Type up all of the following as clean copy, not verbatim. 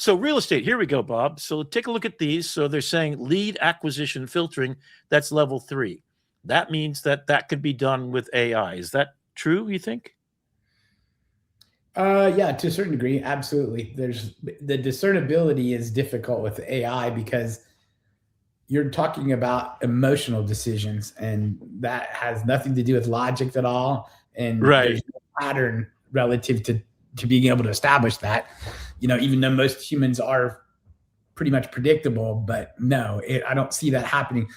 So real estate, here we go, Bob. So take a look at these. So they're saying lead acquisition filtering, that's level 3. That means that could be done with AI. Is that true, you think? Yeah, to a certain degree, absolutely. There's the discernibility is difficult with AI because you're talking about emotional decisions, and that has nothing to do with logic at all. And Right. there's no pattern relative to being able to establish that. Even though most humans are pretty much predictable, but no, I don't see that happening.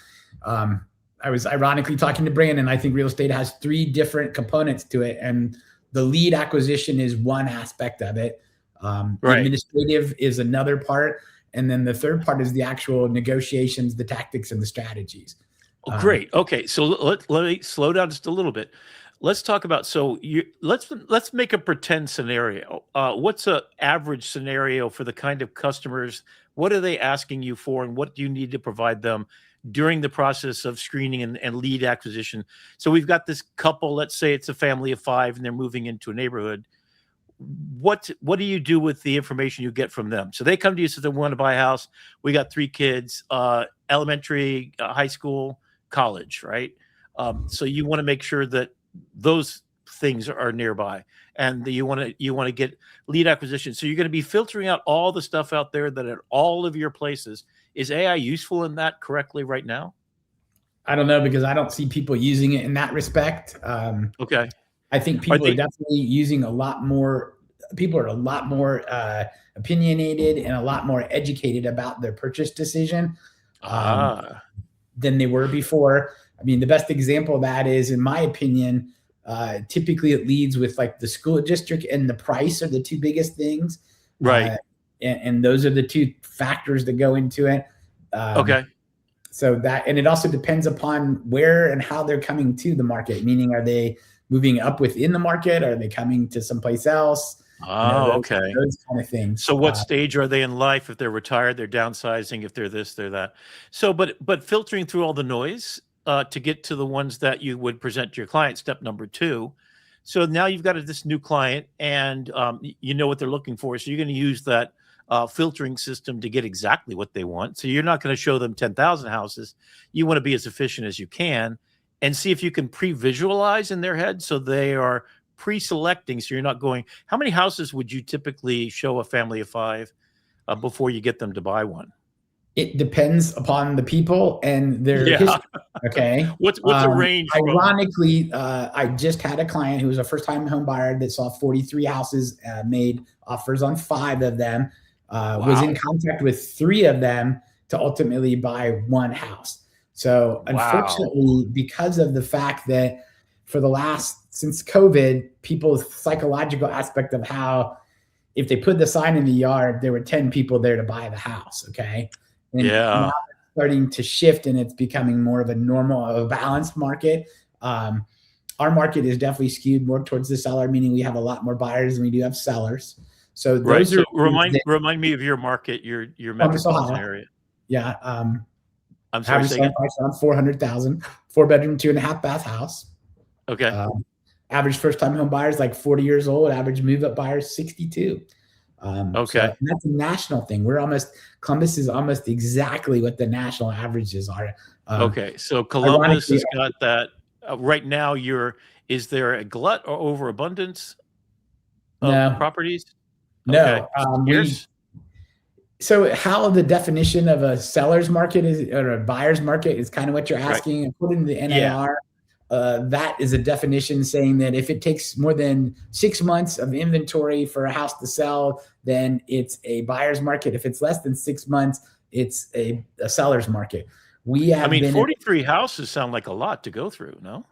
I was ironically talking to Brandon. I think real estate has 3 different components to it, and the lead acquisition is one aspect of it. The Right. administrative is another part. And then the third part is the actual negotiations, the tactics, and the strategies. Oh, great. Okay, so let me slow down just a little bit. Let's talk about let's make a pretend scenario. What's a average scenario for the kind of customers? What are they asking you for, and what do you need to provide them during the process of screening and lead acquisition? So we've got this couple. Let's say it's a family of 5, and they're moving into a neighborhood. What do you do with the information you get from them? So they come to you, so they want to buy a house. We got 3 kids, elementary, high school, college, right? So you want to make sure that those things are nearby, and you want to get lead acquisition. So you're going to be filtering out all the stuff out there that at all of your places. Is AI useful in that correctly right now? I don't know, because I don't see people using it in that respect. Okay. I think people are definitely using a lot more. People are a lot more opinionated and a lot more educated about their purchase decision than they were before. I mean, the best example of that is, in my opinion, typically it leads with like the school district and the price are the 2 biggest things. Right. And those are the 2 factors that go into it. Okay. So that, and it also depends upon where and how they're coming to the market. Meaning, are they moving up within the market? Are they coming to someplace else? Okay. Those kind of things. So what stage are they in life? If they're retired, they're downsizing. If they're this, they're that. So, but filtering through all the noise to get to the ones that you would present to your client, step number 2. So now you've got this new client, and you know what they're looking for. So you're going to use that filtering system to get exactly what they want. So you're not going to show them 10,000 houses. You want to be as efficient as you can, and see if you can pre-visualize in their head so they are pre-selecting. So you're not going, how many houses would you typically show a family of 5 before you get them to buy one? It depends upon the people and their history. Okay. What's the range? Ironically, I just had a client who was a first-time home buyer that saw 43 houses, made offers on 5 of them, was in contact with 3 of them to ultimately buy 1 house. So unfortunately, because of the fact that since COVID, people's psychological aspect of how, if they put the sign in the yard, there were 10 people there to buy the house. Okay. And now it's starting to shift, and it's becoming more of a balanced market. Our market is definitely skewed more towards the seller, meaning we have a lot more buyers than we do have sellers. So those are remind me of your market, your metropolitan area. Yeah. I'm sorry. Average price around $400,000, 4-bedroom, 2.5 bath house. Okay. Average first-time home buyers like 40 years old. Average move-up buyers 62. Okay. So that's a national thing. Columbus is almost exactly what the national averages are. Okay. So Columbus has got that right now. Is there a glut or overabundance of properties? No. Okay. So how the definition of a seller's market is, or a buyer's market, is kind of what you're asking. Right. According to the NAR, that is a definition saying that if it takes more than 6 months of inventory for a house to sell, then it's a buyer's market. If it's less than 6 months, it's a seller's market. 43 houses sound like a lot to go through, no?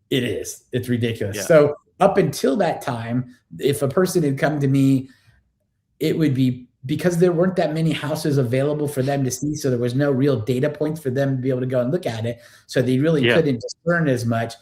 It is. It's ridiculous. Yeah. So up until that time, if a person had come to me, it would be because there weren't that many houses available for them to see. So there was no real data points for them to be able to go and look at it. So they really couldn't discern as much.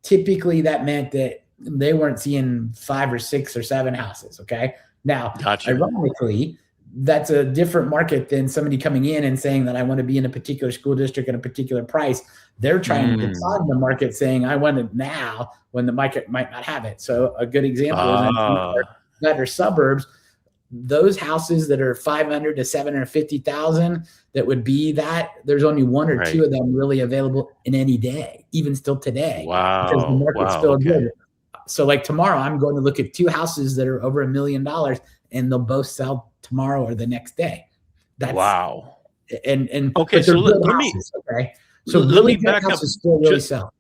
Typically that meant that they weren't seeing 5 or 6 or 7 houses. Okay. Now, ironically, that's a different market than somebody coming in and saying that I want to be in a particular school district at a particular price. They're trying to decide the market, saying I want it now when the market might not have it. So a good example is in better suburbs, those houses that are 500 to 750,000 that would be that, there's only one or two Right. of them really available in any day, even still today, because the Wow. market's Wow. still Okay. good. So like tomorrow, I'm going to look at two houses that are over $1 million, and they'll both sell tomorrow or the next day. That's Wow. and Okay. but they're So good let me houses. Okay, so let really me good back up. houses still really sell.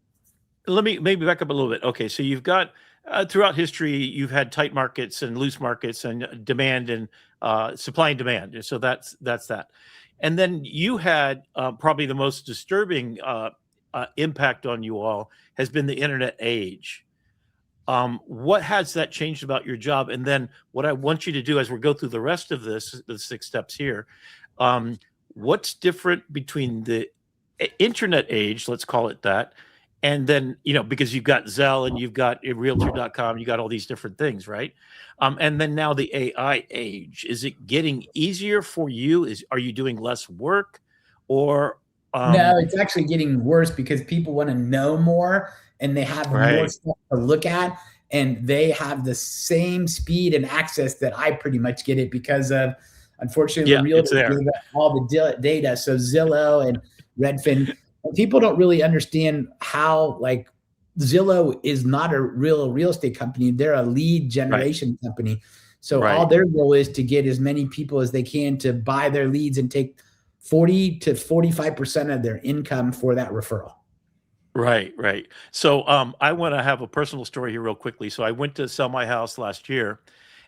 Let me maybe back up a little bit. Okay, so you've got throughout history, you've had tight markets and loose markets and demand and supply and demand. And so that's that. And then you had probably the most disturbing impact on you all has been the internet age. What has that changed about your job? And then what I want you to do as we go through the rest of this, the 6 steps here, um, what's different between the internet age, let's call it that, and then, because you've got Zelle and you've got realtor.com, you got all these different things, right? And then now the AI age, is it getting easier for you? Are you doing less work or, No, it's actually getting worse because people want to know more and they have more right. stuff to look at, and they have the same speed and access that I pretty much get it because of, unfortunately, the Yeah, it's realtors there. gave up all the data. So Zillow and Redfin, and people don't really understand how, like, Zillow is not a real estate company. They're a lead Right. generation company. So all Right. their goal is to get as many people as they can to buy their leads and take 40 to 45% of their income for that referral. Right, right. So I want to have a personal story here real quickly. So I went to sell my house last year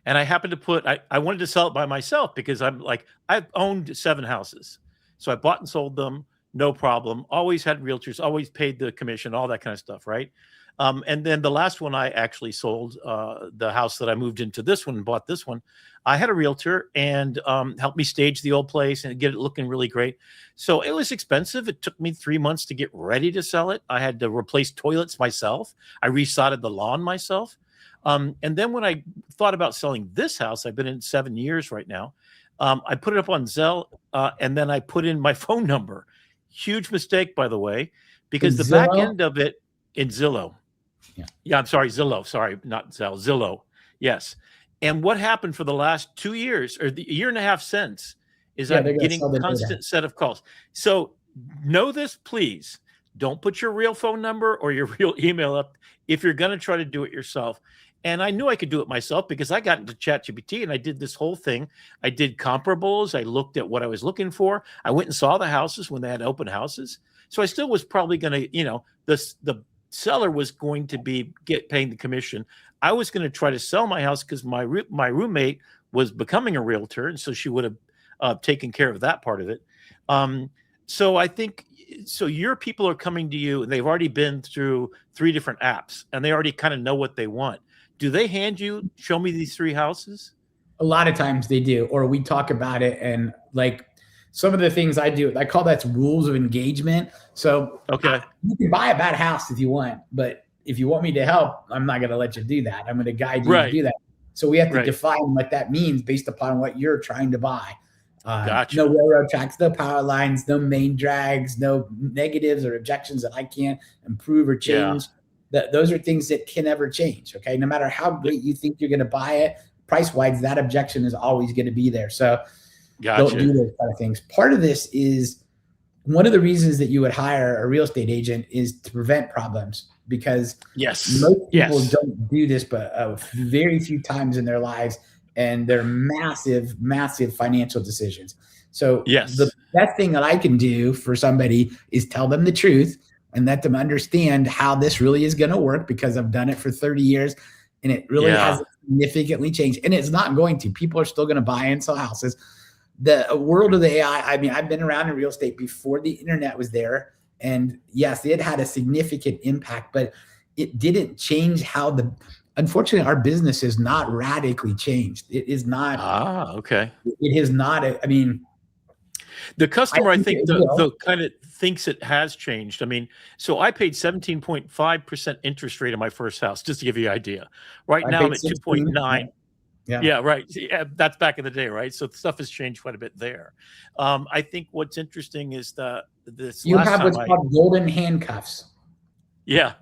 and I happened to I wanted to sell it by myself because I've owned 7 houses. So I bought and sold them, no problem. Always had realtors, always paid the commission, all that kind of stuff, right? And then the last one I actually sold, the house that I moved into this one and bought this one. I had a realtor and helped me stage the old place and get it looking really great. So it was expensive. It took me 3 months to get ready to sell it. I had to replace toilets myself. I resodded the lawn myself. And then when I thought about selling this house, I've been in 7 years right now. I put it up on Zelle and then I put in my phone number. Huge mistake, by the way, because the back Zillow, end of it in Zillow. yeah, Yeah, I'm sorry, Zillow. Sorry, not Zelle, Zillow. Yes. And what happened for the last 2 years or the year and a half since is yeah, they're I'm going to getting sell the data. constant set of calls. So know this, please. Don't put your real phone number or your real email up if you're going to try to do it yourself. And I knew I could do it myself because I got into ChatGPT and I did this whole thing. I did comparables. I looked at what I was looking for. I went and saw the houses when they had open houses. So I still was probably going to, the seller was going to be paying the commission. I was going to try to sell my house because my roommate was becoming a realtor, and so she would have taken care of that part of it. So I think your people are coming to you, and they've already been through 3 different apps, and they already kind of know what they want. Do they hand you, show me these 3 houses? A lot of times they do, or we talk about it. And like some of the things I do, I call that rules of engagement. So Okay. you can buy a bad house if you want, but if you want me to help, I'm not going to let you do that. I'm going to guide you to do that. So we have to define what that means based upon what you're trying to buy. Gotcha. No railroad tracks, no power lines, no main drags, no negatives or objections that I can't improve or change. Those are things that can never change. Okay. No matter how great you think you're going to buy it, price wise, that objection is always going to be there. So don't do those kind of things. Part of this is one of the reasons that you would hire a real estate agent is to prevent problems, because most people don't do this but very few times in their lives, and they're massive financial decisions. So the best thing that I can do for somebody is tell them the truth and let them understand how this really is going to work, because I've done it for 30 years and it really hasn't significantly changed, and it's not going to. People are still going to buy and sell houses. The world of the AI, I mean, I've been around in real estate before the internet was there. And yes, it had a significant impact, but it didn't change unfortunately, our business has not radically changed. It is not. Okay. It is not. I mean, the customer, I think the kind of thinks it has changed. I mean, so I paid 17.5% interest rate on my first house, just to give you an idea. Right now I'm at 2.9. Yeah, right. Yeah, that's back in the day, right? So stuff has changed quite a bit there. I think what's interesting is you have what's called golden handcuffs. Yeah.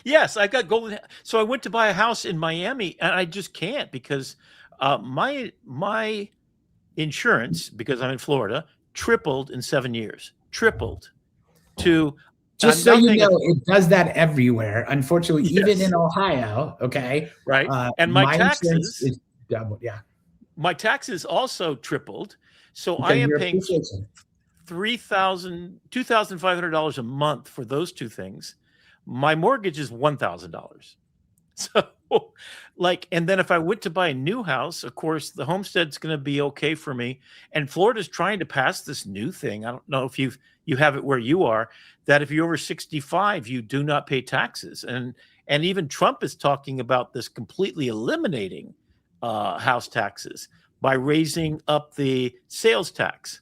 Yes, I got golden. So I went to buy a house in Miami, and I just can't, because My insurance, because I'm in Florida, tripled in 7 years. Tripled to Just I'm so now you paying a know, it does that everywhere. Unfortunately, even in yes, Ohio, okay, right? And my insurance is double. Yeah, my taxes also tripled. So I because am you're paying appreciation. $2,500 a month for those two things. My mortgage is $1,000. So, like, and then if I went to buy a new house, of course, the homestead's going to be okay for me. And Florida's trying to pass this new thing. I don't know if you have it where you are, that if you're over 65, you do not pay taxes. And even Trump is talking about this completely eliminating house taxes by raising up the sales tax.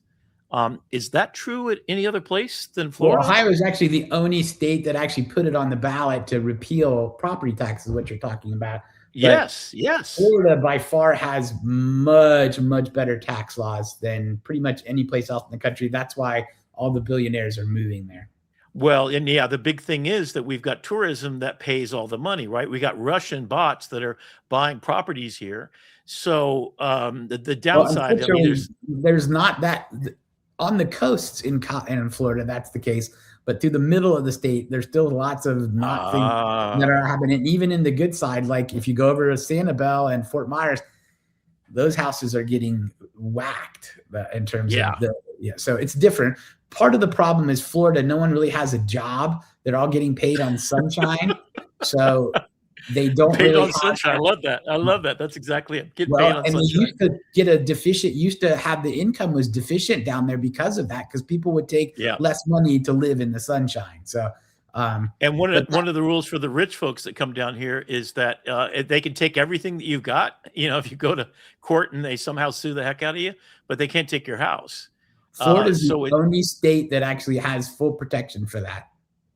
Is that true at any other place than Well, Florida? Ohio is actually the only state that actually put it on the ballot to repeal property taxes, what you're talking about. But Yes, yes. Florida by far has much, much better tax laws than pretty much any place else in the country. That's why all the billionaires are moving there. Well, and yeah, the big thing is that we've got tourism that pays all the money, right? We got Russian bots that are buying properties here. So the Well, downside, I mean, unfortunately, there's not that on the coasts in Florida. That's the case, but through the middle of the state, there's still lots of not things that are happening. Even in the good side, like if you go over to Sanibel and Fort Myers, those houses are getting whacked in terms of so it's different. Part of the problem is Florida, no one really has a job. They're all getting paid on sunshine. So they don't paid really on sunshine. I love that. I love that. That's exactly it. Get paid on and sunshine. they used to get a deficient, used to have the income was deficient down there because of that, because people would take less money to live in the sunshine. So and one of the rules for the rich folks that come down here is that they can take everything that you've got. You know, if you go to court and they somehow sue the heck out of you, but they can't take your house. Florida's the only state that actually has full protection for that.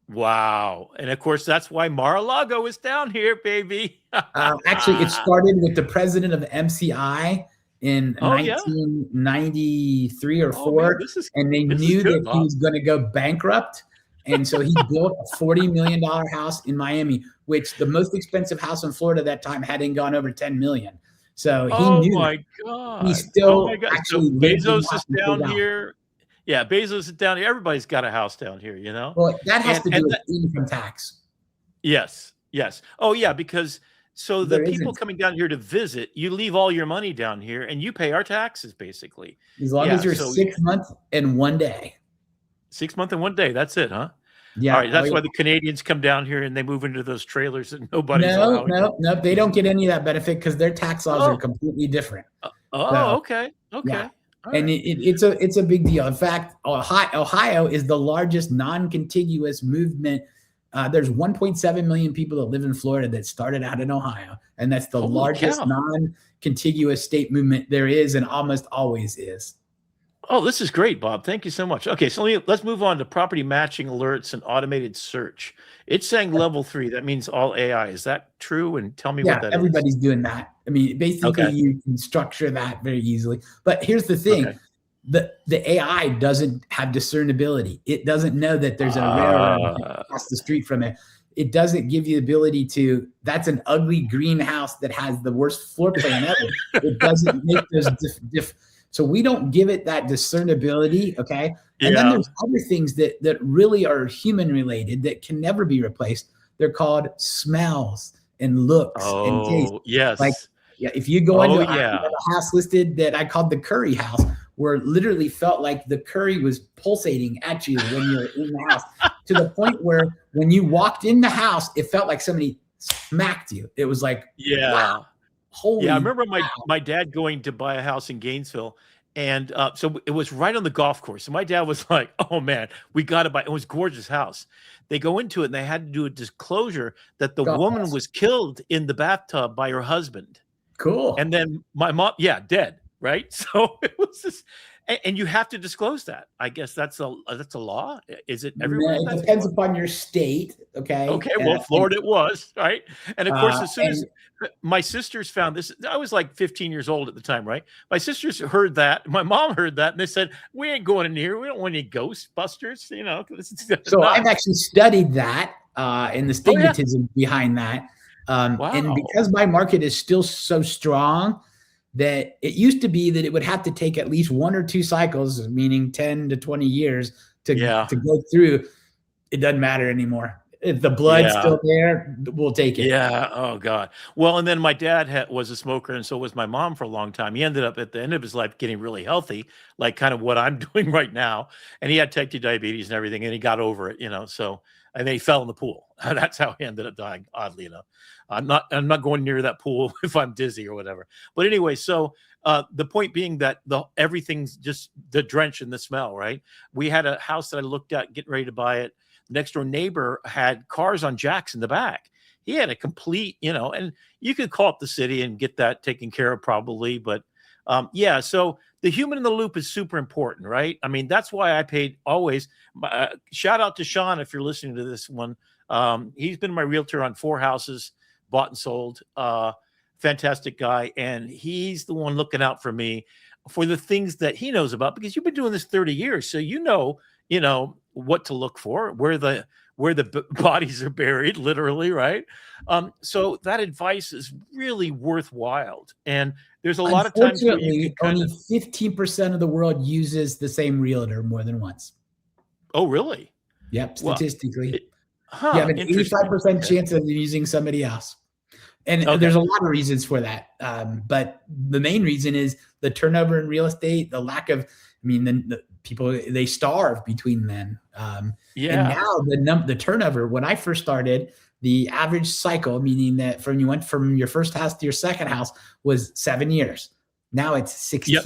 Wow. And of course, that's why Mar-a-Lago is down here, baby. Actually, it started with the president of MCI in 1993 or 4. And they knew that he was going to go bankrupt. And so he built a $40 million house in Miami, which the most expensive house in Florida at that time hadn't gone over 10 million. So he knew. Oh my God. He still actually Bezos is down here. Yeah, Bezos is down here. Everybody's got a house down here, you know? Well, that has to do with income tax. Yes, yes. Oh, yeah, because so the people coming down here to visit, you leave all your money down here and you pay our taxes, basically. As long as you're 6 months and 1 day. 6 months and 1 day. That's it, huh? Yeah. All right. That's why the Canadians come down here and they move into those trailers that nobody's allowed. No. They don't get any of that benefit because their tax laws are completely different. Okay. Yeah. And it's a big deal. In fact, Ohio is the largest non-contiguous movement. There's 1.7 million people that live in Florida that started out in Ohio, and that's the largest non-contiguous state movement there is and almost always is. Oh, this is great, Bob. Thank you so much. Okay, so let's move on to property matching alerts and automated search. It's saying level 3. That means all AI. Is that true? And tell me what that is. Everybody's doing that. I mean, basically, you can structure that very easily. But here's the thing. The AI doesn't have discernibility. It doesn't know that there's a railroad across the street from it. It doesn't give you the ability to, that's an ugly greenhouse that has the worst floor plan ever. It doesn't make those so we don't give it that discernibility, okay? And then there's other things that really are human related that can never be replaced. They're called smells and looks and taste. Yes. Like, if you go into a house listed that I called the curry house, where it literally felt like the curry was pulsating at you when you're in the house, to the point where when you walked in the house, it felt like somebody smacked you. It was like, wow. Holy I remember my dad going to buy a house in Gainesville, and so it was right on the golf course. And my dad was like, "Oh man, we got to buy." It was a gorgeous house. They go into it, and they had to do a disclosure that the woman was killed in the bathtub by her husband. Cool. And then my mom, dead. Right. So it was just, and you have to disclose that. I guess that's a law. Is it everywhere? It depends upon your state. Okay. Okay. Well, Florida it was, right. And of course, as soon as my sisters found this, I was like 15 years old at the time, right? My sisters heard that. My mom heard that, and they said, "We ain't going in here. We don't want any Ghostbusters." You know. So I've actually studied that and the stigmatism behind that. And because my market is still so strong, that it used to be that it would have to take at least 1 or 2 cycles, meaning 10 to 20 years to Yeah. go through. It doesn't matter anymore. If the blood's Yeah. still there, we'll take it. Yeah. Oh God. Well, and then my dad was a smoker, and so was my mom for a long time. He ended up at the end of his life getting really healthy, like kind of what I'm doing right now. And he had type 2 diabetes and everything, and he got over it, So, and then he fell in the pool. That's how he ended up dying. Oddly enough, I'm not going near that pool if I'm dizzy or whatever. But anyway, so the point being that everything's just the drench in the smell, right? We had a house that I looked at, getting ready to buy it. Next door neighbor had cars on jacks in the back. He had a complete, and you could call up the city and get that taken care of probably. But yeah, so the human in the loop is super important, right? I mean, that's why I paid always. Shout out to Sean if you're listening to this one. He's been my realtor on 4 houses, bought and sold. Fantastic guy. And he's the one looking out for me for the things that he knows about, because you've been doing this 30 years. So you know what to look for, where the bodies are buried, literally, right? So that advice is really worthwhile. And there's a lot of times where you can only 15% of the world uses the same realtor more than once. Oh, really? Yep, statistically. Well, you have an 85% chance of using somebody else. And there's a lot of reasons for that. But the main reason is the turnover in real estate, the lack of, the people, they starve between then. And now the turnover, when I first started, the average cycle, meaning that you went from your first house to your second house, was 7 years. Now it's 16. Yep.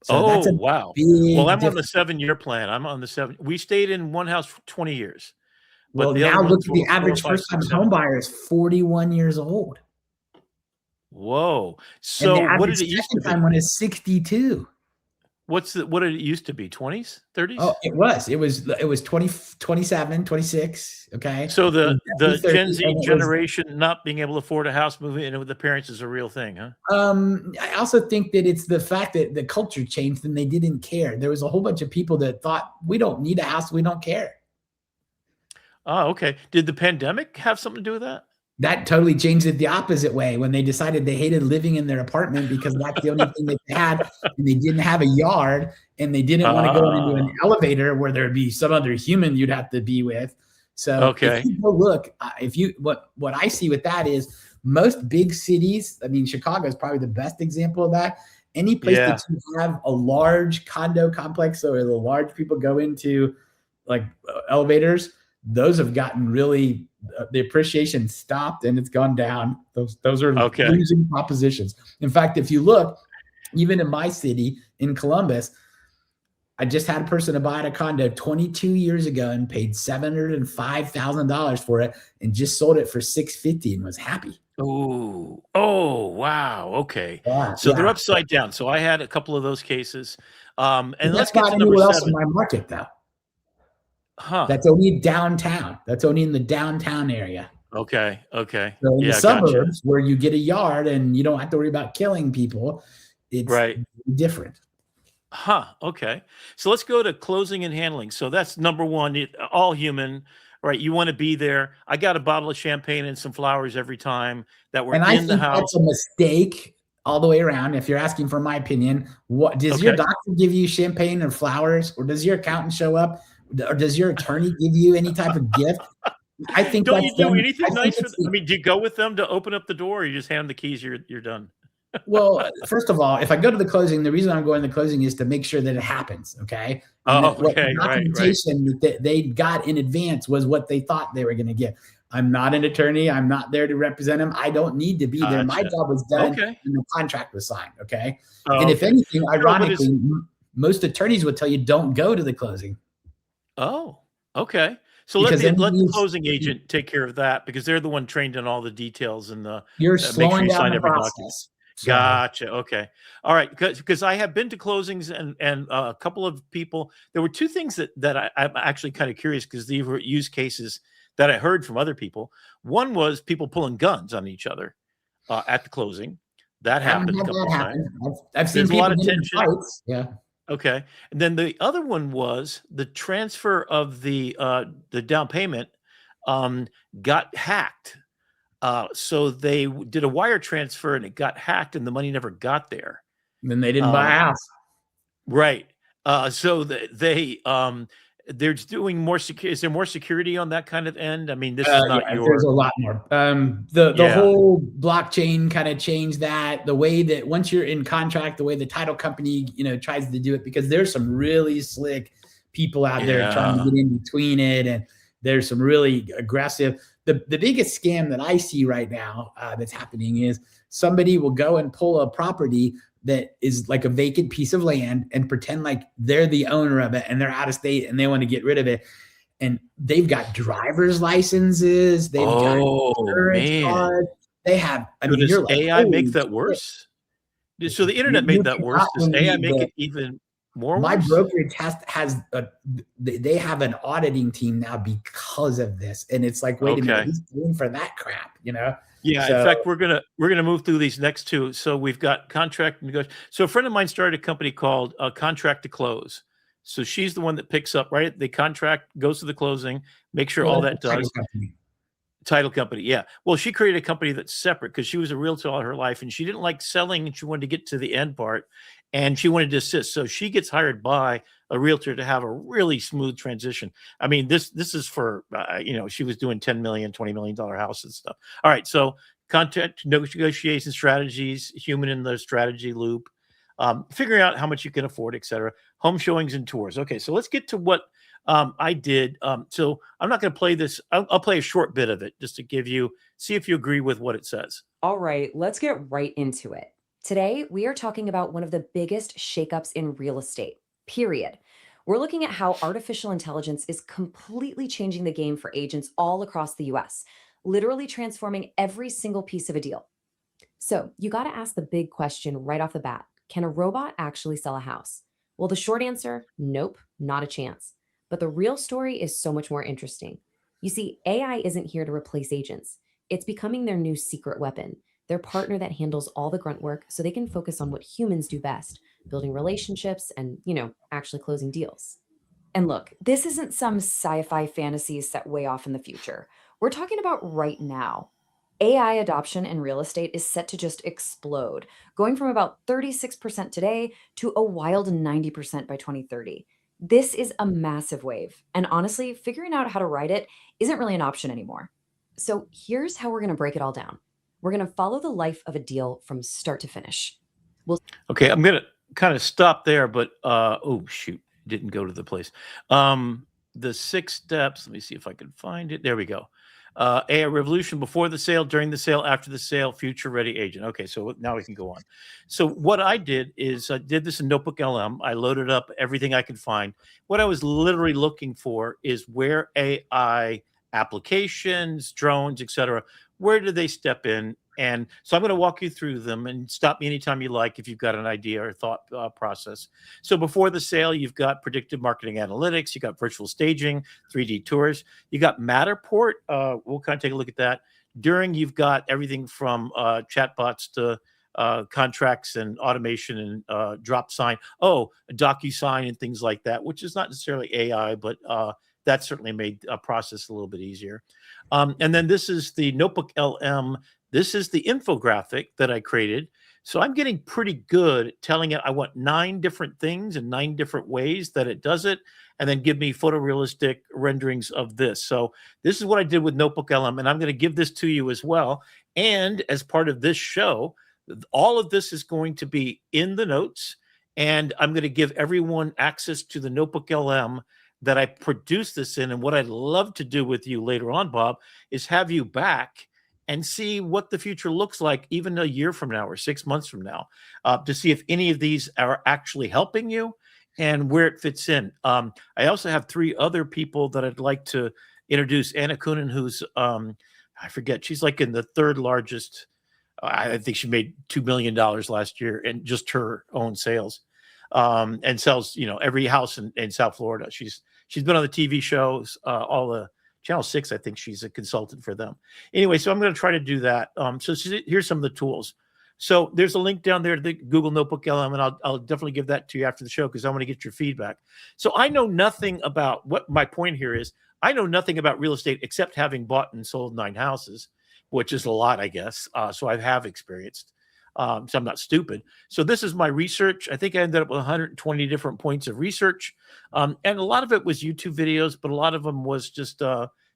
So that's wow. Well, I'm on the 7-year plan. I'm on the 7. We stayed in one house for 20 years. Well, now look at the average first-time home buyer is 41 years old. Whoa! So what did it used to be? Time one is 62. What did it used to be? 20s, 30s? Oh, it was 20, 27, 26. Okay. So the Gen Z generation not being able to afford a house, moving in with the parents is a real thing, huh? I also think that it's the fact that the culture changed and they didn't care. There was a whole bunch of people that thought, we don't need a house, we don't care. Oh, okay. Did the pandemic have something to do with that? That totally changed it the opposite way, when they decided they hated living in their apartment because that's the only thing they had, and they didn't have a yard, and they didn't want to go into an elevator where there'd be some other human you'd have to be with. So if you go look, what I see with that is most big cities, Chicago is probably the best example of that. Any place that you have a large condo complex or the large people go into, like elevators, those have gotten really, the appreciation stopped and it's gone down. Those are losing propositions. In fact, if you look, even in my city, in Columbus, I just had a person to buy a condo 22 years ago and paid $705,000 for it and just sold it for $650 and was happy. Oh, wow. Okay. So they're upside down. So I had a couple of those cases. And let's get to number 7. Else in my market, though. Huh. That's only downtown. That's only in the downtown area. Okay. So in the suburbs where you get a yard and you don't have to worry about killing people, it's different. Huh. Okay. So let's go to closing and handling. So that's number 1, all human, right? You want to be there. I got a bottle of champagne and some flowers every time that we're in the house. That's a mistake all the way around. If you're asking for my opinion, what does your doctor give you, champagne or flowers, or does your accountant show up? Or does your attorney give you any type of gift? I think don't you do anything nice for them? Do you go with them to open up the door, or you just hand them the keys? You're done. Well, first of all, if I go to the closing, the reason I'm going to the closing is to make sure that it happens. Okay. The documentation that they got in advance was what they thought they were going to get. I'm not an attorney. I'm not there to represent them. I don't need to be there. My job was done and the contract was signed. Okay. And if anything, ironically, most attorneys would tell you don't go to the closing. Oh, okay. So let the closing agent take care of that, because they're the one trained in all the details and you're slowing down the process. Gotcha. Okay. All right. Because I have been to closings and a couple of people. There were 2 things that I'm actually kind of curious, because these were use cases that I heard from other people. One was people pulling guns on each other at the closing. That happened a couple of times. I've seen people a lot of tension. Fights. Yeah. Okay. And then the other one was the transfer of the down payment got hacked. So they did a wire transfer and it got hacked and the money never got there. And then they didn't buy a house. Right. So they're doing more security. Is there more security on that kind of end? I mean, this is not Yeah, there's a lot more. The whole blockchain kind of changed that. The way that once you're in contract, the way the title company, tries to do it, because there's some really slick people out there trying to get in between it. And there's some really aggressive. The biggest scam that I see right now that's happening is somebody will go and pull a property that is like a vacant piece of land and pretend like they're the owner of it and they're out of state and they want to get rid of it. And they've got driver's licenses. They've got insurance cards. They have, does AI make that worse? So the internet made that worse. Does AI make it even more worse? My brokerage they have an auditing team now because of this. And it's like, wait a minute, who's paying for that crap, Yeah, in fact, we're gonna move through these next two. So we've got contract negotiation. So a friend of mine started a company called Contract to Close. So she's the one that picks up, right? The contract goes to the closing, make sure all that does. Title company, yeah. Well, she created a company that's separate because she was a realtor all her life and she didn't like selling and she wanted to get to the end part and she wanted to assist. So she gets hired by a realtor to have a really smooth transition. I mean, this is for, she was doing $10 million, $20 million houses and stuff. All right. So contract negotiation strategies, human in the strategy loop, figuring out how much you can afford, et cetera, home showings and tours. Okay. So let's get to what I did. So I'm not going to play this. I'll play a short bit of it just to see if you agree with what it says. All right, let's get right into it. Today, we are talking about one of the biggest shakeups in real estate, period. We're looking at how artificial intelligence is completely changing the game for agents all across the US, literally transforming every single piece of a deal. So you got to ask the big question right off the bat. Can a robot actually sell a house? Well, the short answer, nope, not a chance. But the real story is so much more interesting. You see, AI isn't here to replace agents. It's becoming their new secret weapon, their partner that handles all the grunt work so they can focus on what humans do best, building relationships and, actually closing deals. And look, this isn't some sci-fi fantasy set way off in the future. We're talking about right now. AI adoption in real estate is set to just explode, going from about 36% today to a wild 90% by 2030. This is a massive wave, and honestly, figuring out how to ride it isn't really an option anymore. So here's how we're going to break it all down. We're going to follow the life of a deal from start to finish. Okay, I'm going to kind of stop there, but oh shoot, didn't go to the place. The 6 steps, let me see if I can find it. There we go. AI revolution before the sale, during the sale, after the sale, future ready agent. Okay, so now we can go on. So what I did is I did this in Notebook LM. I loaded up everything I could find. What I was literally looking for is where AI applications, drones, etc., where do they step in? And so I'm going to walk you through them and stop me anytime you like if you've got an idea or thought process. So before the sale, you've got predictive marketing analytics, you got virtual staging, 3D tours, you got Matterport. We'll kind of take a look at that. During, you've got everything from chatbots to contracts and automation and drop sign. Oh, DocuSign and things like that, which is not necessarily AI, but that certainly made a process a little bit easier. And then this is the Notebook LM. This is the infographic that I created. So I'm getting pretty good at telling it I want 9 different things and 9 different ways that it does it, and then give me photorealistic renderings of this. So this is what I did with Notebook LM, and I'm going to give this to you as well. And as part of this show, all of this is going to be in the notes, and I'm going to give everyone access to the Notebook LM that I produced this in. And what I'd love to do with you later on, Bob, is have you back and see what the future looks like even a year from now or 6 months from now, to see if any of these are actually helping you and where it fits in. I also have 3 other people that I'd like to introduce. Anna Kunin, who's, I forget, she's like in the 3rd largest, I think she made $2 million last year in just her own sales, and sells, every house in South Florida. She's been on the TV shows, all the Channel 6, I think she's a consultant for them. Anyway, so I'm going to try to do that. So here's some of the tools. So there's a link down there to the Google Notebook LM, and I'll definitely give that to you after the show because I want to get your feedback. So I know nothing about what my point here is. I know nothing about real estate except having bought and sold 9 houses. which is a lot, I guess. So I have experienced. So I'm not stupid. So this is my research. I think I ended up with 120 different points of research. And a lot of it was YouTube videos, but a lot of them was just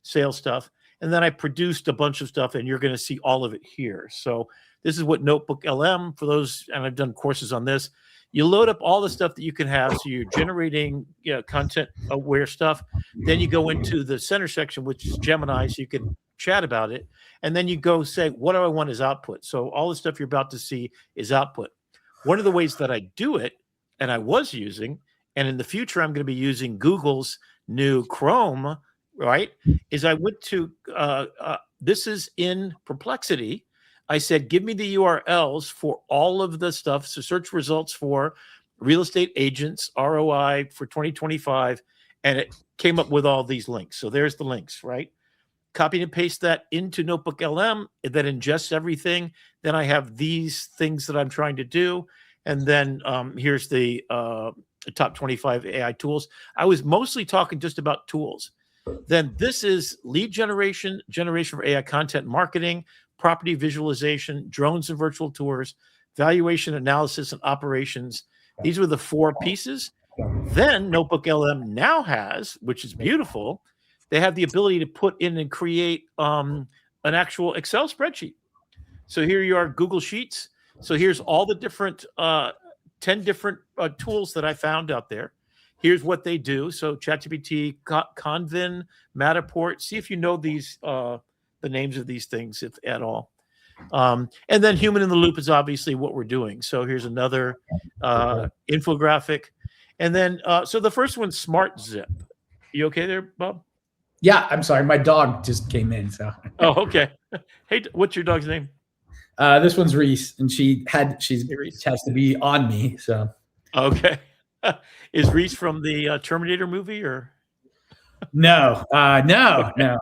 sales stuff. And then I produced a bunch of stuff, and you're going to see all of it here. So this is what Notebook LM, for those, and I've done courses on this. You load up all the stuff that you can have. So you're generating content aware stuff. Then you go into the center section, which is Gemini, so you can chat about it. And then you go say, what do I want as output? So all the stuff you're about to see is output. One of the ways that I do it, and I was using, and in the future I'm going to be using Google's new Chrome, right, is I went to, this is in Perplexity. I said, give me the URLs for all of the stuff. So search results for real estate agents, ROI for 2025. And it came up with all these links. So there's the links, right? Copy and paste that into Notebook LM that ingests everything. Then I have these things that I'm trying to do. And then here's the top 25 AI tools. I was mostly talking just about tools. Then this is lead generation for AI content marketing, property visualization, drones and virtual tours, valuation, analysis, and operations. These were the 4 pieces. Then Notebook LM now has, which is beautiful, they have the ability to put in and create an actual Excel spreadsheet. So here you are, Google Sheets. So here's all the different 10 different tools that I found out there. Here's what they do. So ChatGPT, Convin, Matterport. See if you know these, the names of these things, if at all. And then Human in the Loop is obviously what we're doing. So here's another infographic. And then, so the first one's Smart Zip. You okay there, Bob? Yeah, I'm sorry. My dog just came in. So. Oh, okay. Hey, what's your dog's name? This one's Reese, and she has to be on me. So. Okay. Is Reese from the Terminator movie, or? No. That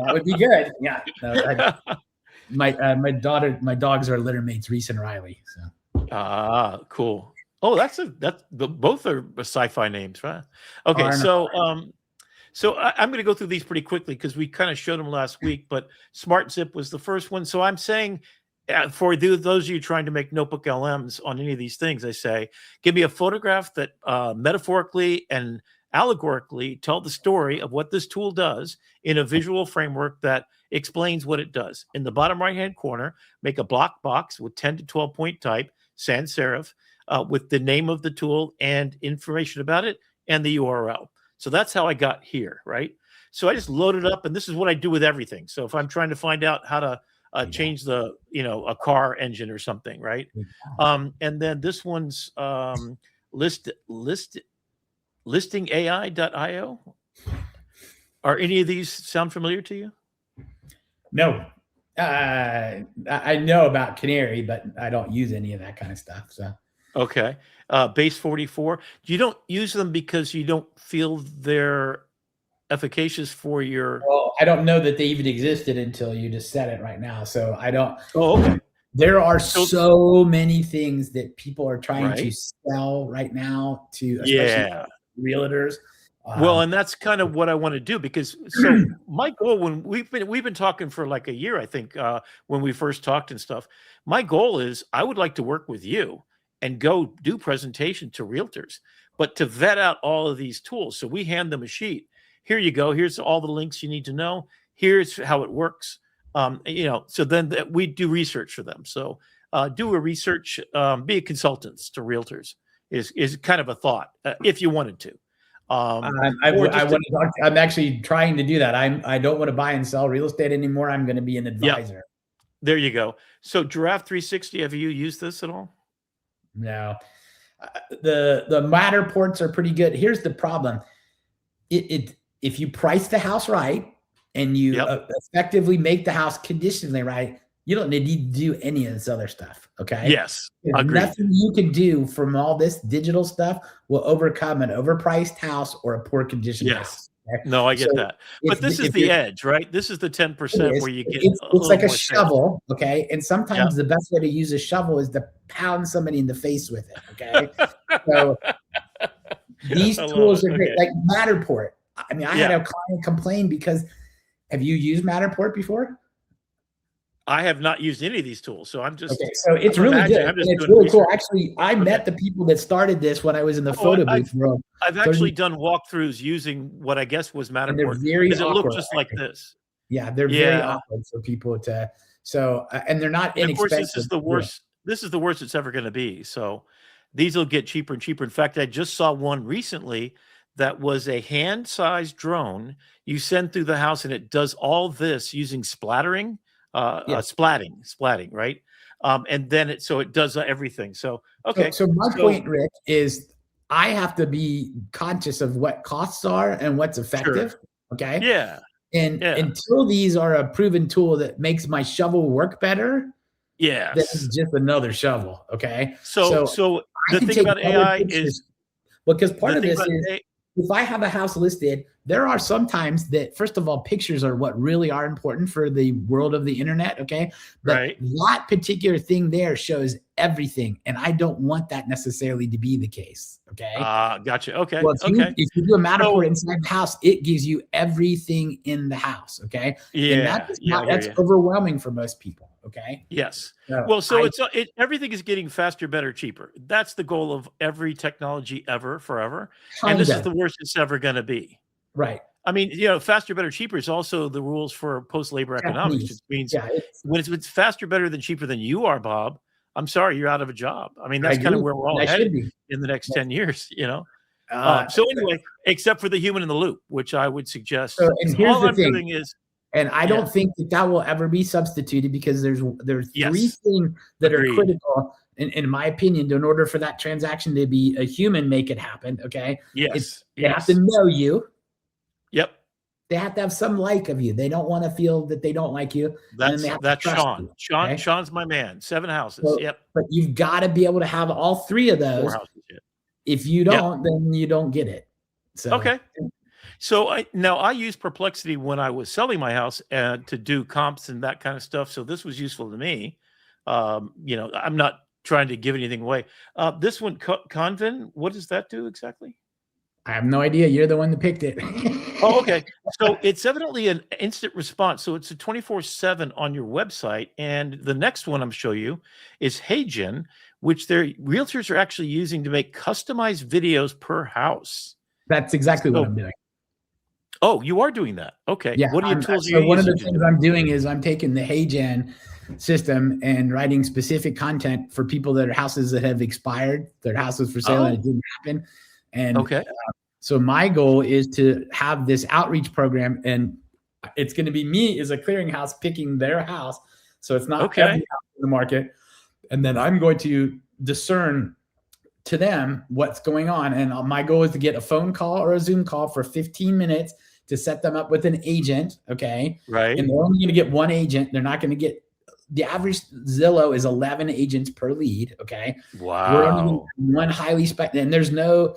would be good. Yeah. No, my dogs are litter mates, Reese and Riley. So. Cool. Oh, both are sci-fi names, right? Okay, so I'm going to go through these pretty quickly because we kind of showed them last week. But Smart Zip was the first one. So I'm saying, for those of you trying to make Notebook LMs on any of these things, I say, give me a photograph that metaphorically and allegorically tell the story of what this tool does in a visual framework that explains what it does. In the bottom right-hand corner, make a block box with 10 to 12 point type, sans serif, with the name of the tool and information about it and the URL. So that's how I got here, right? So I just load it up, and this is what I do with everything. So if I'm trying to find out how to change the, a car engine or something, right? And then this one's listingai.io. Are any of these sound familiar to you? No. I know about Canary, but I don't use any of that kind of stuff. So. Okay. Base 44. You don't use them because you don't feel they're efficacious for your. Well, I don't know that they even existed until you just said it right now. So I don't. Oh, okay. There are so many things that people are trying to sell right now to, especially realtors. Well, and that's kind of what I want to do, because so my goal, when we've been talking for like a year, I think, when we first talked and stuff, my goal is I would like to work with you and go do presentation to realtors, but to vet out all of these tools. So we hand them a sheet. Here you go. Here's all the links you need to know. Here's how it works. So then we do research for them. So do a research, be a consultant to realtors is kind of a thought, if you wanted to. I'm actually trying to do that. I don't want to buy and sell real estate anymore. I'm going to be an advisor. Yeah. There you go. So Giraffe 360, have you used this at all? No. The Matterports are pretty good. Here's the problem. If you price the house right and you effectively make the house conditionally right, you don't need to do any of this other stuff. Okay. Yes. Agreed. Nothing you can do from all this digital stuff will overcome an overpriced house or a poor condition. Yes. Okay? No, I get that. But this is the edge, right? This is the 10% where you get it's like a shovel. Okay. And sometimes the best way to use a shovel is to pound somebody in the face with it. Okay. So these tools are great. Like Matterport. I mean, I had a client complain because, have you used Matterport before? I have not used any of these tools, so I'm just Okay, so it's I'm really good. imagining. I'm And just it's doing really cool. research. Actually, I Okay. met the people that started this when I was in the Oh, photo booth world. I've actually done walkthroughs using what I guess was And they're Matterport very because it looked awkward. just like this. Yeah, they're very Yeah. awkward for people to. So, and they're not And of course, inexpensive. this is the worst. This is the worst it's ever going to be. So these will get cheaper and cheaper. In fact, I just saw one recently that was a hand-sized drone you send through the house, and it does all this using splattering, splatting, right? And then it does everything. So okay. So my point, Rick, is I have to be conscious of what costs are and what's effective. Sure. Okay. Yeah. And until these are a proven tool that makes my shovel work better, yes, this is just another shovel. Okay. So the thing about AI is because part of this is if I have a house listed, there are some times that, first of all, pictures are what really are important for the world of the internet. Okay. But that particular thing there shows everything. And I don't want that necessarily to be the case. Okay. Gotcha. Okay. Well, if you do a Matterport inside the house, it gives you everything in the house. Okay. Yeah. And that's overwhelming for most people. Okay. Yes. Well, so everything is getting faster, better, cheaper. That's the goal of every technology ever, forever. And this is the worst it's ever going to be. Right. I mean, faster, better, cheaper is also the rules for post-labor economics. It means when it's faster, better than cheaper than you are, Bob, I'm sorry, you're out of a job. I mean, that's kind of where we're all headed in the next 10 years, So anyway, except for the human in the loop, which I would suggest. So, and here's all the I'm thing. doing is, and I don't think that will ever be substituted because there's three things that are critical, in my opinion, in order for that transaction to be a human make it happen. Okay. Yes. They have to know you. Yep. They have to have some like of you. They don't want to feel that they don't like you. That's Sean. Okay? Sean's my man. 7 houses. So, yep. But you've got to be able to have all 3 of those. 4 houses. Yep. If you don't, then you don't get it. So okay. So I used Perplexity when I was selling my house to do comps and that kind of stuff. So this was useful to me. I'm not trying to give anything away. This one, Convin, what does that do exactly? I have no idea. You're the one that picked it. Oh, okay. So it's evidently an instant response. So it's a 24/7 on your website. And the next one I'm showing you is HeyGen, which their realtors are actually using to make customized videos per house. That's exactly what I'm doing. Oh, you are doing that. Okay. Yeah. What are your tools? So one of the things I'm doing is I'm taking the HeyGen system and writing specific content for people that are houses that have expired, their houses for sale, and it didn't happen. And so my goal is to have this outreach program, and it's going to be me as a clearinghouse picking their house. So it's not every house in the market. And then I'm going to discern to them what's going on. And my goal is to get a phone call or a Zoom call for 15 minutes to set them up with an agent. Okay. Right. And they're only going to get one agent. They're not going to get the average Zillow is 11 agents per lead. Okay. Wow. We're only one highly spec, and there's no,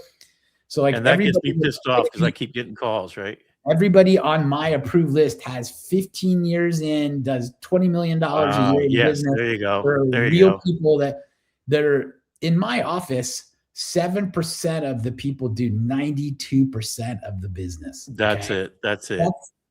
so like, and that gets me pissed off because I keep getting calls, right? Everybody on my approved list has 15 years in, does $20 million a year in business. There you go. There you go. People that are in my office, 7% of the people do 92% of the business. That's it.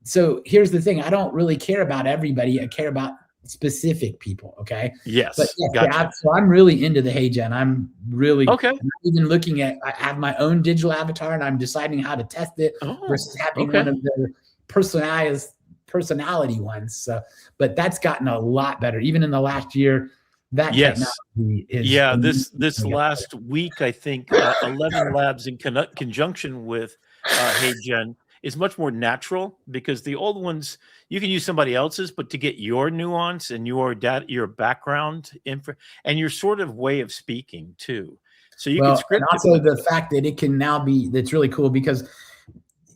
So here's the thing. I don't really care about everybody. I care about specific people. Okay. Yes. But gotcha. So I'm really into the HeyGen. I'm really I'm even looking at, I have my own digital avatar and I'm deciding how to test it versus having one of the personality ones. So, but that's gotten a lot better. Even in the last year, that technology is. This last week, I think 11 Labs in conjunction with HeyGen is much more natural, because the old ones, you can use somebody else's, but to get your nuance and your data, your background info, and your sort of way of speaking too. So you can script. And also the fact that it can now be, that's really cool, because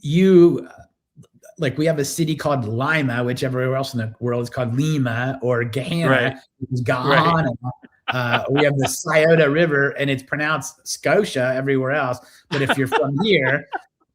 you, like, we have a city called Lima, which everywhere else in the world is called Lima, or Gahanna, which is Ghana. We have the Scioto River, and it's pronounced Scotia everywhere else. But if you're from here,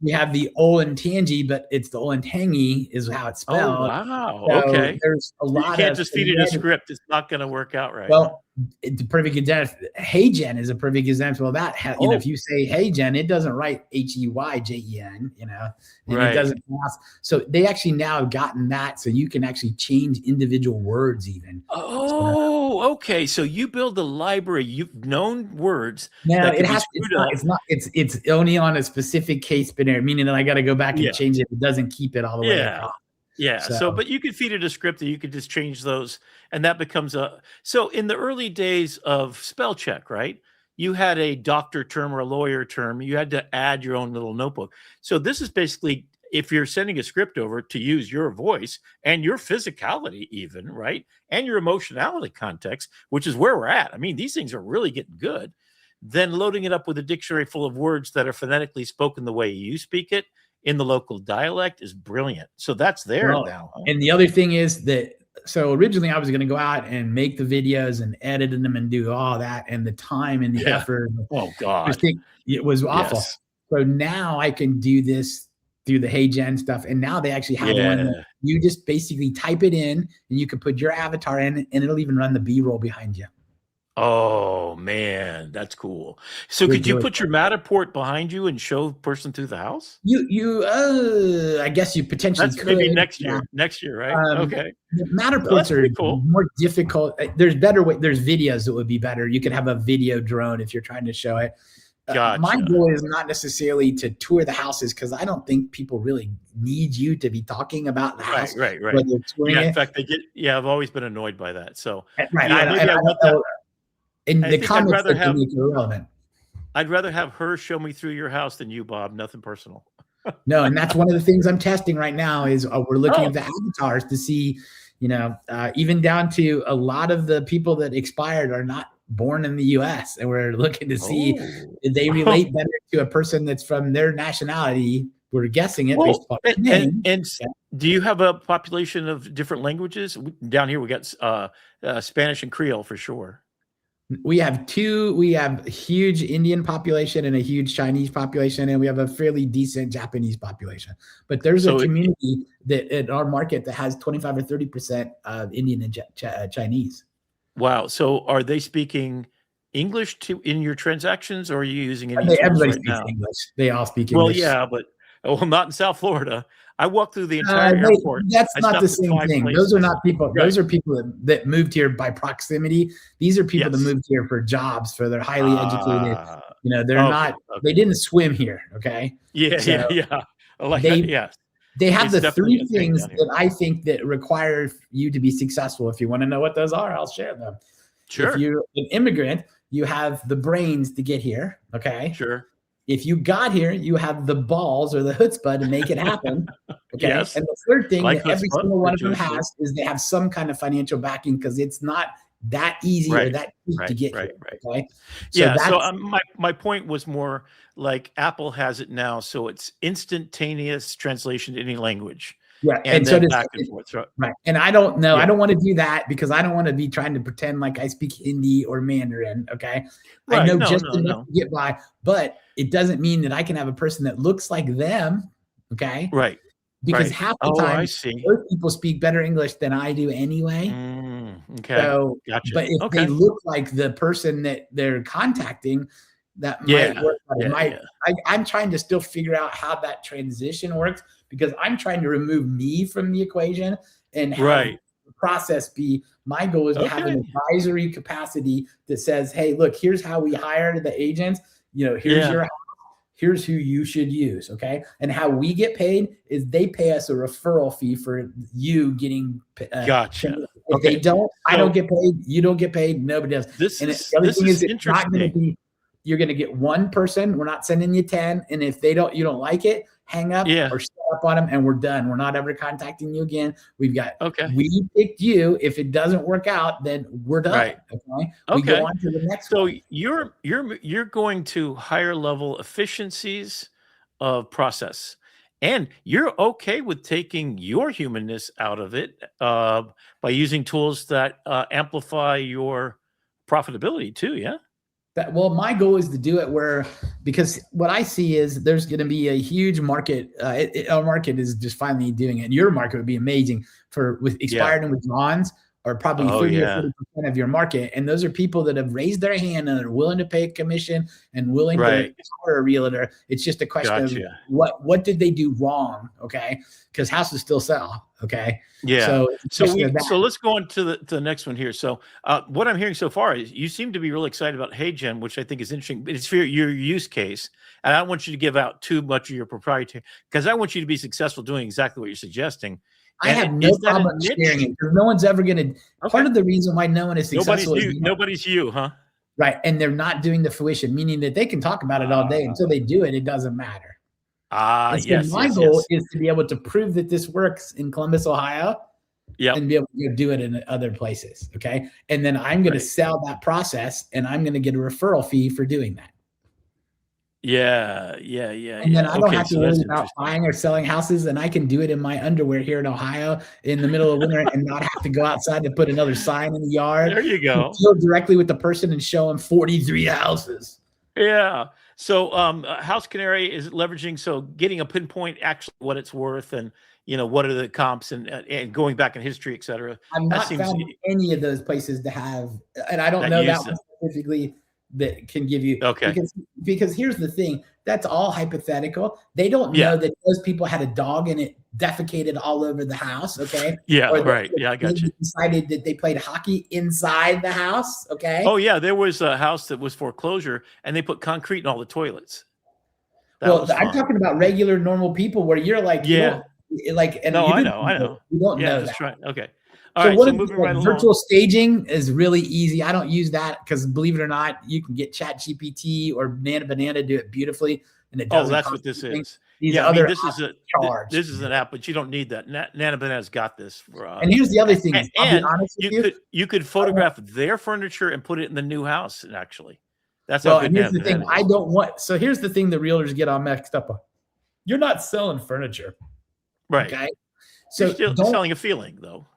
we have the Olentangy, but it's the Olentangy is how it's Oh, spelled. wow. So Okay. there's a You lot can't of just feed it a script. It's not going to work out right. well, the perfect example. Hey Jen is a perfect example of that. You know, if you say Hey Jen, it doesn't write HEYJEN, you know, and it doesn't pass. So they actually now have gotten that, so you can actually change individual words even. Oh, okay. So you build a library. You've known words Now that it can be has. screwed up. It's only on a specific case binary, meaning that I got to go back and change it. It doesn't keep it all the way across. Yeah. So, but you could feed it a script that you could just change those, and that becomes a. So, in the early days of spell check, right? You had a doctor term or a lawyer term. You had to add your own little notebook. So, this is basically if you're sending a script over to use your voice and your physicality, even right, and your emotionality context, which is where we're at. I mean, these things are really getting good. Then loading it up with a dictionary full of words that are phonetically spoken the way you speak it in the local dialect is brilliant. So that's there now. Huh? And the other thing is that, so originally I was going to go out and make the videos and edit them and do all that, and the time and the effort. Oh God, it was awful. Yes. So now I can do this through the Hey Jen stuff, and now they actually have one that you just basically type it in, and you can put your avatar in, and it'll even run the B-roll behind you. Oh man, that's cool. So could you put your Matterport behind you and show person through the house? I guess you potentially could. Maybe next year. Next year, right? Okay. Matterports are cool. More difficult. There's better way. There's videos that would be better. You could have a video drone if you're trying to show it. Gotcha. My goal is not necessarily to tour the houses, because I don't think people really need you to be talking about the house. Right. Yeah, in fact, I've always been annoyed by that. So right. I want that. And the comments that make it irrelevant. I'd rather have her show me through your house than you, Bob. Nothing personal. No, and that's one of the things I'm testing right now is we're looking at the avatars to see, you know, even down to a lot of the people that expired are not born in the U.S. and we're looking to see if they relate better to a person that's from their nationality. We're guessing it based upon name. And do you have a population of different languages? Down here we got Spanish and Creole for sure. We have a huge Indian population and a huge Chinese population, and we have a fairly decent Japanese population. But there's a community that in our market that has 25 or 30% of Indian and Chinese. Wow. So are they speaking English in your transactions, or are you using any tools everybody right speaks now? English. They all speak English. Well, yeah, but not in South Florida. I walked through the entire airport. That's not the same thing. Those are not people. Right. Those are people that moved here by proximity. These are people that moved here for jobs, for they're highly educated. You know, they're not. They didn't swim here. Okay. Yeah. Like they have the three things that I think that require you to be successful. If you want to know what those are, I'll share them. Sure. If you're an immigrant, you have the brains to get here. Okay. Sure. If you got here, you have the balls or the chutzpah to make it happen. Okay. Yes. And the third thing that every single one of them has is they have some kind of financial backing, because it's not that easy or that cheap to get here. Okay. So my point was more like Apple has it now, so it's instantaneous translation to any language. Yeah, and then back and forth. Right. And I don't know. I don't want to do that, because I don't want to be trying to pretend like I speak Hindi or Mandarin. Okay. Right. I know just enough to get by, but it doesn't mean that I can have a person that looks like them. Okay. Right. Because half the time, those people speak better English than I do anyway. Okay. So, gotcha. But if they look like the person that they're contacting, that might work. I'm trying to still figure out how that transition works, because I'm trying to remove me from the equation and have the process be. My goal is to have an advisory capacity that says, hey, look, here's how we hire the agents. You know, here's your house. Here's who you should use. Okay. And how we get paid is they pay us a referral fee for you getting gotcha. If they don't, I don't get paid. You don't get paid. Nobody does. The other thing is it's not going to be, you're going to get one person. We're not sending you 10. And if you don't like it, hang up or shut up on them, and we're done. We're not ever contacting you again. We've got, we picked you. If it doesn't work out, then we're done. Right. Okay. We go on to the next one. So you're going to higher level efficiencies of process, and you're okay with taking your humanness out of it by using tools that amplify your profitability too. Yeah. Well, my goal is to do it where, because what I see is there's going to be a huge market. Our market is just finally doing it. And your market would be amazing with expired and withdrawals, or probably 30 or 40% of your market. And those are people that have raised their hand and are willing to pay a commission and willing to hire a realtor. It's just a question of what did they do wrong? Okay. Because houses still sell. Okay. Yeah. So let's go on to the next one here. So what I'm hearing so far is you seem to be really excited about HeyGen, which I think is interesting. But it's for your use case. And I don't want you to give out too much of your proprietary, because I want you to be successful doing exactly what you're suggesting. I have no problem sharing it, because no one's ever going to. Part of the reason why no one is successful is nobody's you, huh? Right. And they're not doing the fruition, meaning that they can talk about it all day until they do it. It doesn't matter. My goal is to be able to prove that this works in Columbus, Ohio, and be able to do it in other places. Okay. And then I'm going to sell that process, and I'm going to get a referral fee for doing that. Yeah. And then I don't have to worry about buying or selling houses, and I can do it in my underwear here in Ohio in the middle of winter and not have to go outside to put another sign in the yard. There you go. Deal directly with the person and show them 43 houses. Yeah. So House Canary is leveraging, so getting a pinpoint actually what it's worth, and what are the comps, and going back in history, et cetera. I'm not found any of those places to have, and I don't know that one specifically that can give you, because here's the thing, that's all hypothetical. They don't know that those people had a dog and it defecated all over the house. Okay. I got you. Decided that they played hockey inside the house. Okay. Oh yeah, there was a house that was foreclosure, and they put concrete in all the toilets. I'm talking about regular, normal people where you're like, I know. You don't know that's that. Right. Okay. All right, so moving right along. Virtual staging is really easy. I don't use that because, believe it or not, you can get ChatGPT or Banana do it beautifully, and it doesn't. Oh, that's what this is. This is an app, but you don't need that. Nana Banana's got this for. And here's the other thing: you could photograph their furniture and put it in the new house. And actually, that's and here's the thing: I don't want. So here's the thing: the realtors get all mixed up on. You're not selling furniture, right? Okay, so you're still selling a feeling, though.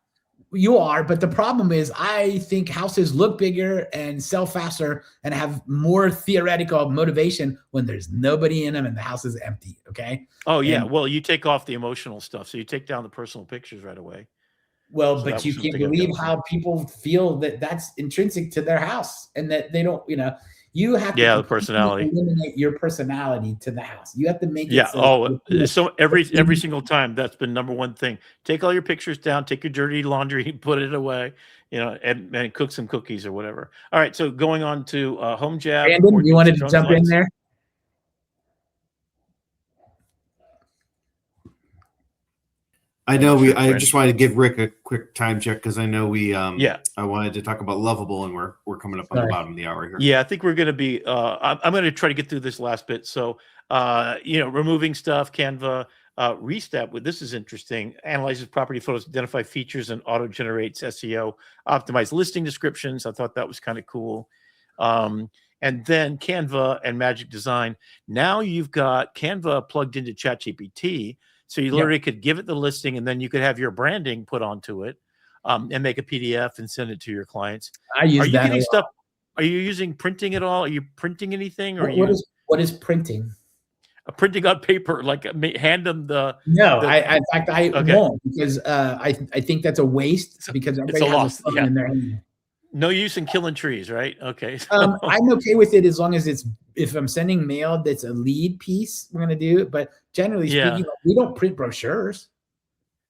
You are, but the problem is I think houses look bigger and sell faster and have more theoretical motivation when there's nobody in them and the house is empty. Okay. Oh yeah. Well, you take off the emotional stuff. So you take down the personal pictures right away. Well, but you can't believe how people feel that that's intrinsic to their house and that they don't, you have to the personality, eliminate your personality to the house. You have to make it so every single time that's been number one thing. Take all your pictures down, take your dirty laundry, put it away, and cook some cookies or whatever. All right, so going on to Home Jab. Brandon, you wanted to jump in there? I know I just wanted to give Rick a quick time check because I know I wanted to talk about Lovable, and we're coming up on the bottom of the hour here. Yeah, I think we're going to be I'm going to try to get through this last bit. So removing stuff, Canva, Restep. This is interesting. Analyzes property photos, identify features, and auto generates SEO, optimize listing descriptions. I thought that was kind of cool. And then Canva and Magic Design. Now you've got Canva plugged into ChatGPT. So you literally could give it the listing, and then you could have your branding put onto it, and make a PDF and send it to your clients. I use that. Are you using printing at all? Are you printing anything? Or what is printing? Printing on paper, like hand them the. No, in fact I won't, because I think that's a waste, because everybody has a phone in their hand. No use in killing trees, right? Okay. I'm okay with it as long as if I'm sending mail that's a lead piece, we're going to do it. But generally speaking, we don't print brochures.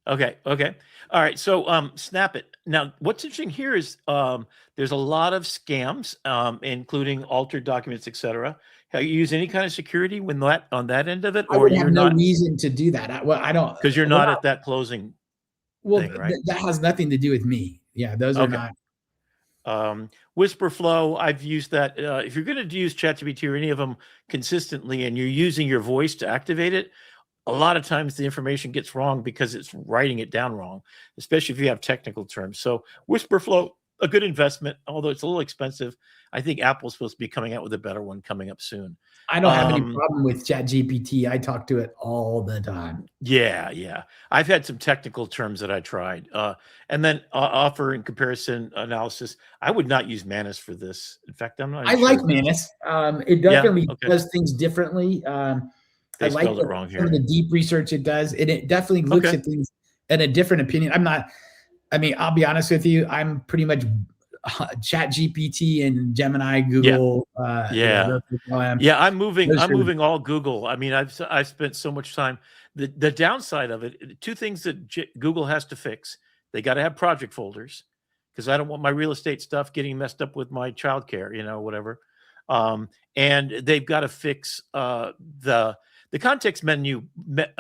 Okay. All right. So Snap It. Now, what's interesting here is there's a lot of scams, including altered documents, etc. Have you used any kind of security on that end of it, or you have no reason to do that? I don't, because you're not at that closing. Well, thing, right? That has nothing to do with me. Yeah, those are not. Whisper Flow, I've used that. If you're going to use ChatGPT or any of them consistently, and you're using your voice to activate it, a lot of times the information gets wrong because it's writing it down wrong, especially if you have technical terms. So Whisper Flow a good investment, although it's a little expensive. I think Apple's supposed to be coming out with a better one coming up soon. I don't have any problem with ChatGPT. I talk to it all the time. Yeah. I've had some technical terms that I tried. And then offer and comparison analysis. I would not use Manus for this. In fact, I'm not I like Manus. It definitely does things differently. They I like spelled it wrong here. Some of the deep research it does. It definitely looks at things in a different opinion. I'll be honest with you. I'm pretty much ChatGPT and Gemini, Google. I'm moving all Google. I mean, I've spent so much time. The downside of it, two things that Google has to fix. They got to have project folders, because I don't want my real estate stuff getting messed up with my childcare, whatever. And they've got to fix the context menu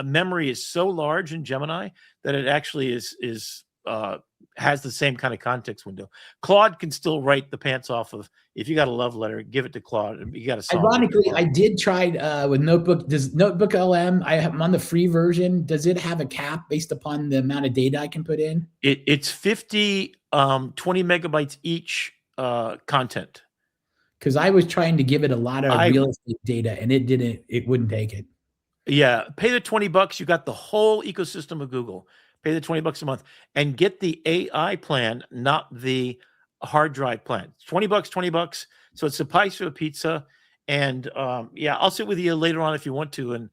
memory is so large in Gemini that it actually has the same kind of context window. Claude can still write the pants off of. If you got a love letter, give it to Claude. You got to. Ironically, I did try with Notebook. Does Notebook LM? I'm on the free version. Does it have a cap based upon the amount of data I can put in? It's 50, 20 megabytes each content. Because I was trying to give it a lot of real estate data, and it wouldn't take it. Yeah, pay the $20. You got the whole ecosystem of Google. Pay the $20 a month and get the AI plan, not the hard drive plan. It's $20. So it's the price for a pizza. And I'll sit with you later on if you want to. And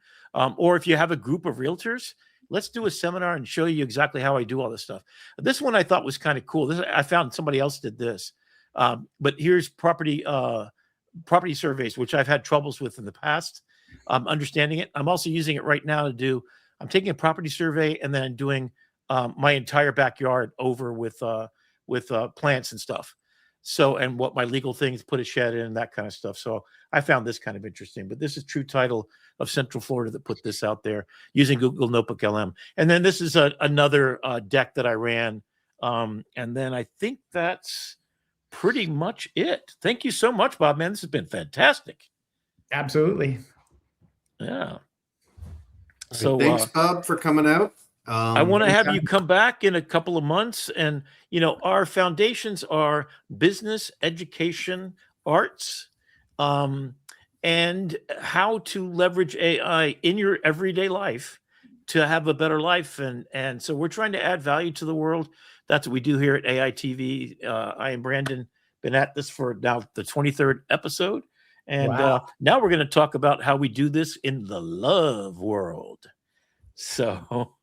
or if you have a group of realtors, let's do a seminar and show you exactly how I do all this stuff. This one I thought was kind of cool. I found somebody else did this. But here's property surveys, which I've had troubles with in the past. Understanding it. I'm also using it right now I'm taking a property survey and then doing my entire backyard over with plants and stuff. So, and what my legal things, put a shed in, that kind of stuff. So I found this kind of interesting, but this is True Title of Central Florida that put this out there using Google Notebook LM. And then this is another deck that I ran. And then I think that's pretty much it. Thank you so much, Bob, man. This has been fantastic. Absolutely. Yeah. So thanks, Bob, for coming out. I want to have you come back in a couple of months. And, our foundations are business, education, arts, and how to leverage AI in your everyday life to have a better life. And so we're trying to add value to the world. That's what we do here at AiTv. I am Brandon, been at this for now the 23rd episode. And now we're going to talk about how we do this in the love world. So